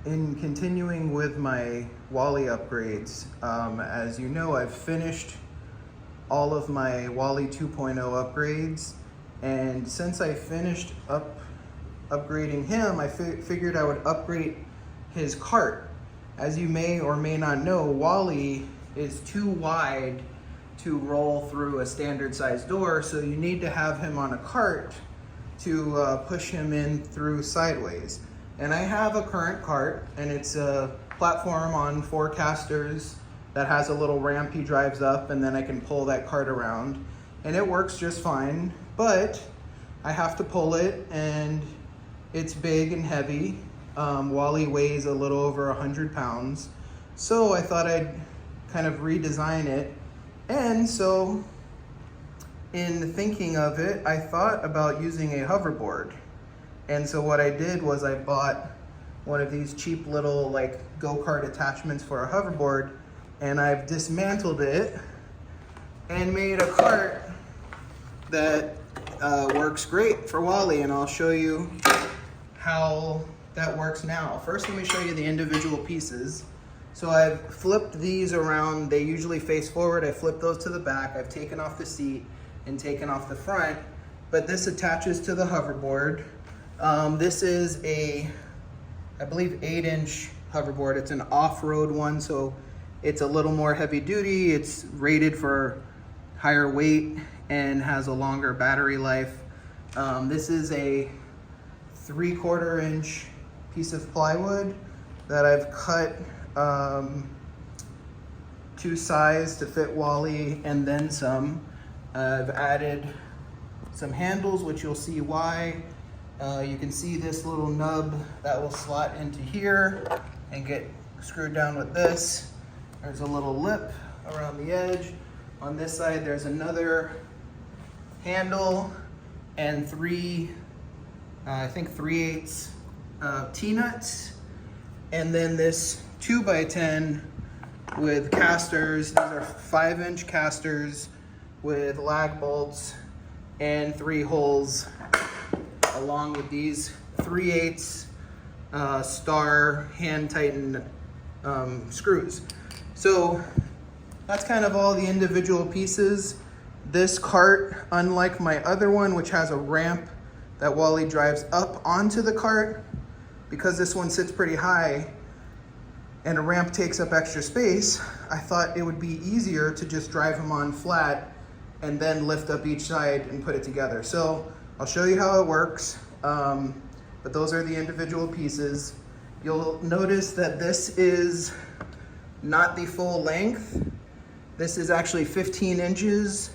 in continuing with my Wally upgrades, as you know, I've finished all of my Wally 2.0 upgrades, and since I finished upgrading him, I figured I would upgrade his cart. As you may or may not know, Wally is too wide to roll through a standard size door, so you need to have him on a cart to push him in through sideways. And I have a current cart, and it's a platform on 4 casters that has a little ramp he drives up, and then I can pull that cart around, and it works just fine. But I have to pull it, and it's big and heavy. Wally weighs a little over 100 pounds, so I thought I'd kind of redesign it. And so in thinking of it, I thought about using a hoverboard. And so what I did was I bought one of these cheap little like go-kart attachments for a hoverboard, and I've dismantled it and made a cart that works great for Wally, and I'll show you how that works now. First, let me show you the individual pieces. So I've flipped these around. They usually face forward. I flipped those to the back. I've taken off the seat and taken off the front, but this attaches to the hoverboard. This is a, I believe, 8-inch hoverboard. It's an off-road one, so it's a little more heavy duty. It's rated for higher weight and has a longer battery life. This is a 3/4 inch piece of plywood that I've cut to size to fit Wally and then some. I've added some handles, which you'll see why. You can see this little nub that will slot into here and get screwed down with this. There's a little lip around the edge. On this side, there's another handle and 3, I think 3/8 T-nuts. And then this 2x10 with casters. These are 5-inch casters with lag bolts and 3 holes, along with these 3/8 star hand tightened screws. So that's kind of all the individual pieces. This cart, unlike my other one, which has a ramp that Wally drives up onto the cart, because this one sits pretty high and a ramp takes up extra space, I thought it would be easier to just drive him on flat and then lift up each side and put it together. So I'll show you how it works, but those are the individual pieces. You'll notice that this is not the full length. This is actually 15 inches,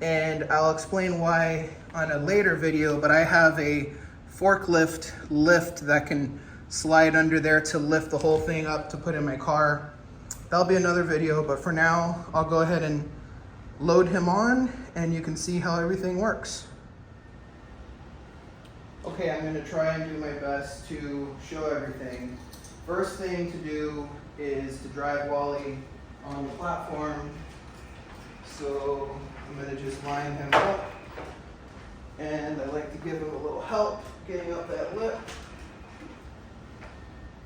and I'll explain why on a later video, but I have a forklift lift that can slide under there to lift the whole thing up to put in my car. That'll be another video, but for now, I'll go ahead and load him on and you can see how everything works. Okay, I'm gonna try and do my best to show everything. First thing to do is to drive Wally on the platform. So I'm gonna just line him up, and I like to give him a little help getting up that lip,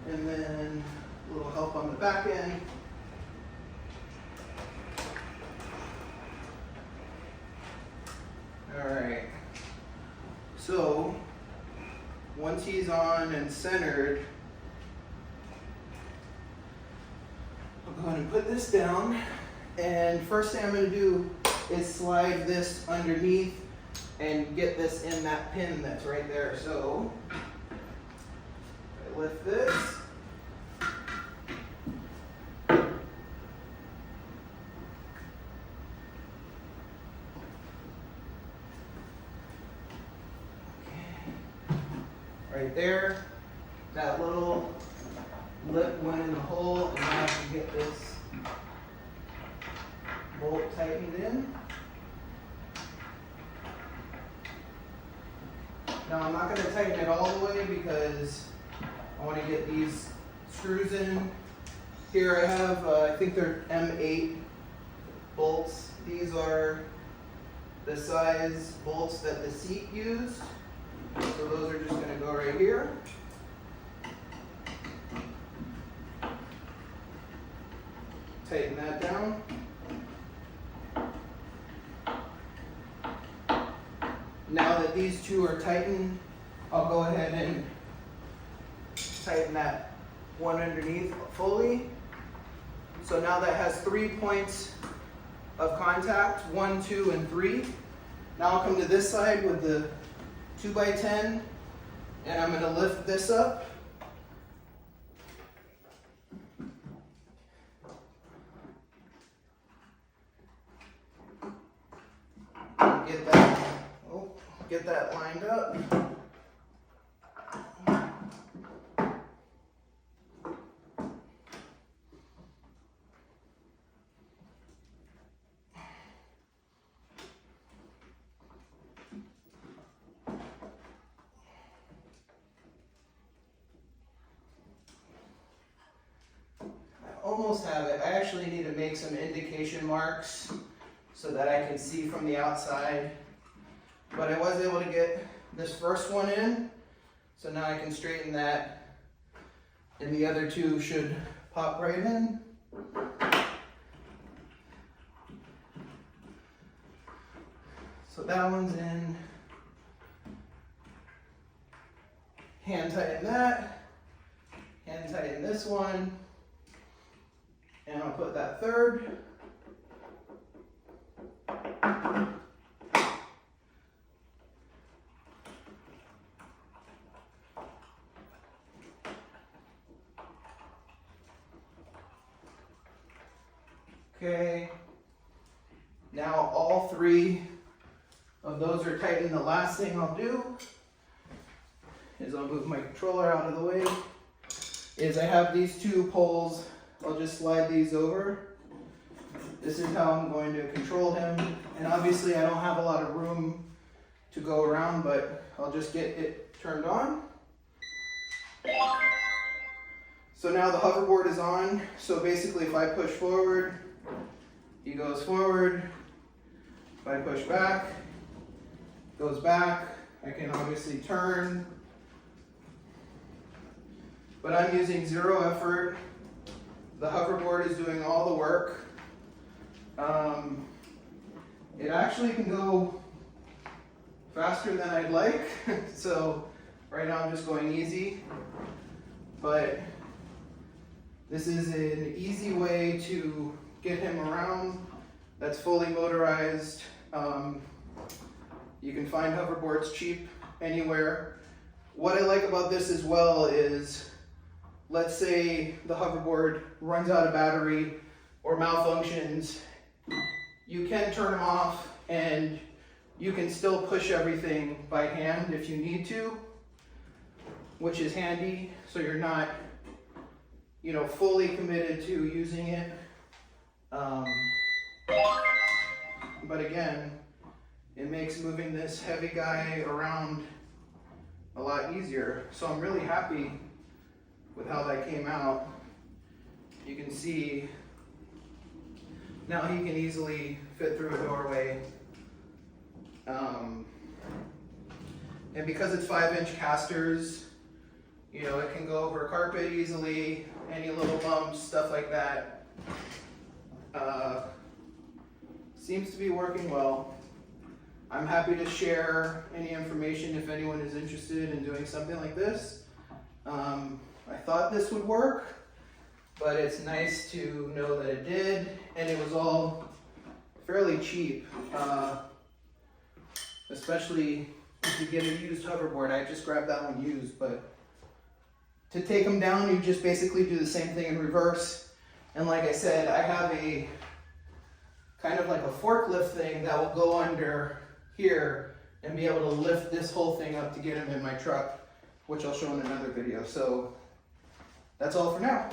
and then a little help on the back end. All right, so once he's on and centered, I'll go ahead and put this down. And first thing I'm going to do is slide this underneath and get this in that pin that's right there. So I lift this. Right there, that little lip went in the hole, and now I can get this bolt tightened in. Now I'm not going to tighten it all the way because I want to get these screws in. Here I have, I think they're M8 bolts. These are the size bolts that the seat used. So those are just going to go right here. Tighten that down. Now that these two are tightened, I'll go ahead and tighten that one underneath fully. So now that has 3 points of contact, 1, 2, and 3. Now I'll come to this side with the 2x10, and I'm going to lift this up. Get that lined up. Almost have it. I actually need to make some indication marks so that I can see from the outside. But I was able to get this first one in, so now I can straighten that, and the other two should pop right in. So that one's in. Hand tighten that, hand tighten this one, and I'll put that third. Okay, now all 3 of those are tightened. The last thing I'll do is I'll move my controller out of the way. Is I have these 2 poles, I'll just slide these over. This is how I'm going to control him. And obviously I don't have a lot of room to go around, but I'll just get it turned on. So now the hoverboard is on. So basically if I push forward, he goes forward. If I push back, goes back. I can obviously turn, but I'm using 0 effort. The hoverboard is doing all the work. It actually can go faster than I'd like. So right now I'm just going easy, but this is an easy way to get him around that's fully motorized. You can find hoverboards cheap anywhere. What I like about this as well is, let's say the hoverboard runs out of battery or malfunctions, you can turn them off and you can still push everything by hand if you need to, which is handy, so you're not, fully committed to using it. But again, it makes moving this heavy guy around a lot easier. So I'm really happy with how that came out. You can see now he can easily fit through a doorway. And because it's 5-inch casters, it can go over carpet easily, any little bumps, stuff like that. Seems to be working well. I'm happy to share any information if anyone is interested in doing something like this. I thought this would work, but it's nice to know that it did, and it was all fairly cheap, especially if you get a used hoverboard. I just grabbed that one used, but to take them down, you just basically do the same thing in reverse. And like I said, I have a kind of like a forklift thing that will go under here and be able to lift this whole thing up to get him in my truck, which I'll show in another video. So that's all for now.